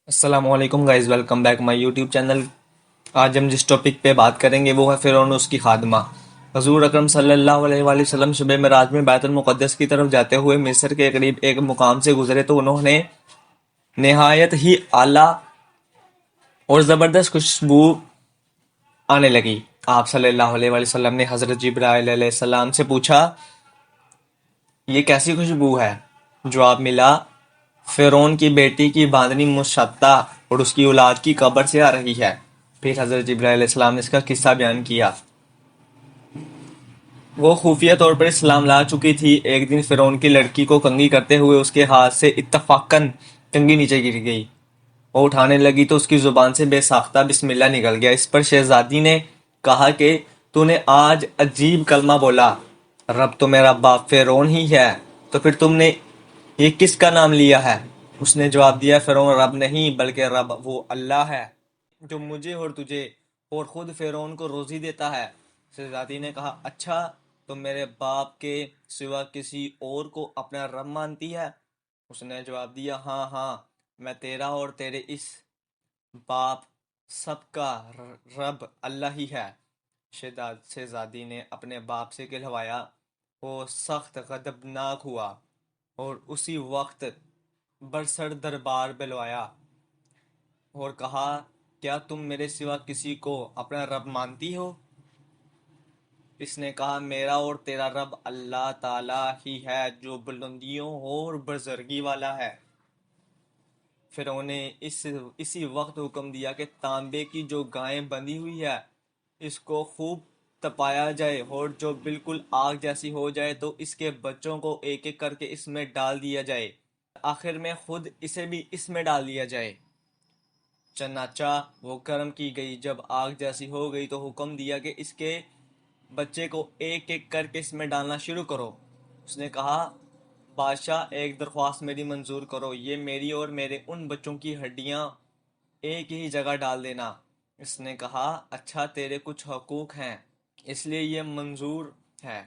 السلام علیکم guys, welcome back my YouTube channel. آج ہم جس ٹاپک پہ بات کریں گے وہ ہے فرعون اور اس کی خادمہ۔ حضور اکرم صلی اللہ علیہ وآلہ وسلم شب معراج میں بیت المقدس کی طرف جاتے ہوئے مصر کے قریب ایک مقام سے گزرے تو انہوں نے نہایت ہی اعلیٰ اور زبردست خوشبو آنے لگی۔ آپ صلی اللہ علیہ وآلہ وسلم نے حضرت جبرائیل علیہ السلام سے پوچھا، یہ کیسی خوشبو ہے؟ جواب ملا، فرعون کی بیٹی کی باندنی مشتہ اور اس کی اولاد کی قبر سے آ رہی ہے۔ پھر حضرت جبرائیل علیہ السلام نے اس کا قصہ بیان کیا۔ وہ خفیہ طور پر اسلام لا چکی تھی۔ ایک دن فرعون کی لڑکی کو کنگھی کرتے ہوئے اس کے ہاتھ سے اتفاقاً کنگھی نیچے گر گئی۔ وہ اٹھانے لگی تو اس کی زبان سے بے ساختہ بسم اللہ نکل گیا۔ اس پر شہزادی نے کہا کہ تو نے آج عجیب کلمہ بولا، رب تو میرا باپ فرعون ہی ہے، تو پھر تم نے یہ کس کا نام لیا ہے؟ اس نے جواب دیا، فرعون رب نہیں بلکہ رب وہ اللہ ہے جو مجھے اور تجھے اور خود فرعون کو روزی دیتا ہے۔ شہزادی نے کہا، اچھا تم میرے باپ کے سوا کسی اور کو اپنا رب مانتی ہے؟ اس نے جواب دیا، ہاں ہاں، میں تیرا اور تیرے اس باپ سب کا رب اللہ ہی ہے۔ شہزادی نے اپنے باپ سے کہلوایا۔ وہ سخت غضبناک ہوا اور اسی وقت برسر دربار بلوایا اور کہا، کیا تم میرے سوا کسی کو اپنا رب مانتی ہو؟ اس نے کہا، میرا اور تیرا رب اللہ تعالیٰ ہی ہے جو بلندیوں اور بزرگی والا ہے۔ فرعون نے اسی وقت حکم دیا کہ تانبے کی جو گائیں بندھی ہوئی ہے اس کو خوب تپایا جائے، اور جو بالکل آگ جیسی ہو جائے تو اس کے بچوں کو ایک ایک کر کے اس میں ڈال دیا جائے، آخر میں خود اسے بھی اس میں ڈال دیا جائے۔ چنانچہ وہ گرم کی گئی۔ جب آگ جیسی ہو گئی تو حکم دیا کہ اس کے بچے کو ایک ایک کر کے اس میں ڈالنا شروع کرو۔ اس نے کہا، بادشاہ ایک درخواست میری منظور کرو، یہ میری اور میرے ان بچوں کی ہڈیاں ایک ہی جگہ ڈال دینا۔ اس نے کہا، اچھا تیرے کچھ حقوق ہیں اس لیے یہ منظور ہے۔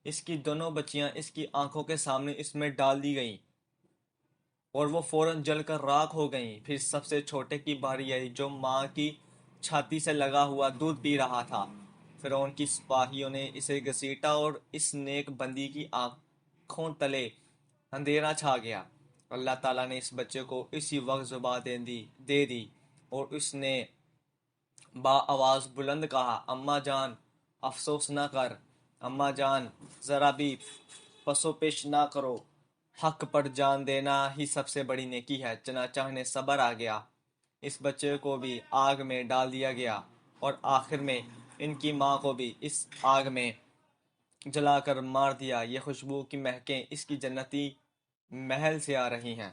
اس کی دونوں بچیاں اس کی آنکھوں کے سامنے اس میں ڈال دی گئیں اور وہ فوراً جل کر راکھ ہو گئیں۔ پھر سب سے چھوٹے کی باری آئی جو ماں کی چھاتی سے لگا ہوا دودھ پی رہا تھا۔ فرعون کی سپاہیوں نے اسے گھسیٹا اور اس نیک بندی کی آنکھوں تلے اندھیرا چھا گیا۔ اللہ تعالیٰ نے اس بچے کو اسی وقت زبان دے دی اور اس نے با آواز بلند کہا، اماں جان افسوس نہ کر، اماں جان ذرا بھی پسو پیش نہ کرو، حق پر جان دینا ہی سب سے بڑی نیکی ہے۔ چنانچہ انہیں صبر آ گیا۔ اس بچے کو بھی آگ میں ڈال دیا گیا اور آخر میں ان کی ماں کو بھی اس آگ میں جلا کر مار دیا۔ یہ خوشبو کی مہکیں اس کی جنتی محل سے آ رہی ہیں۔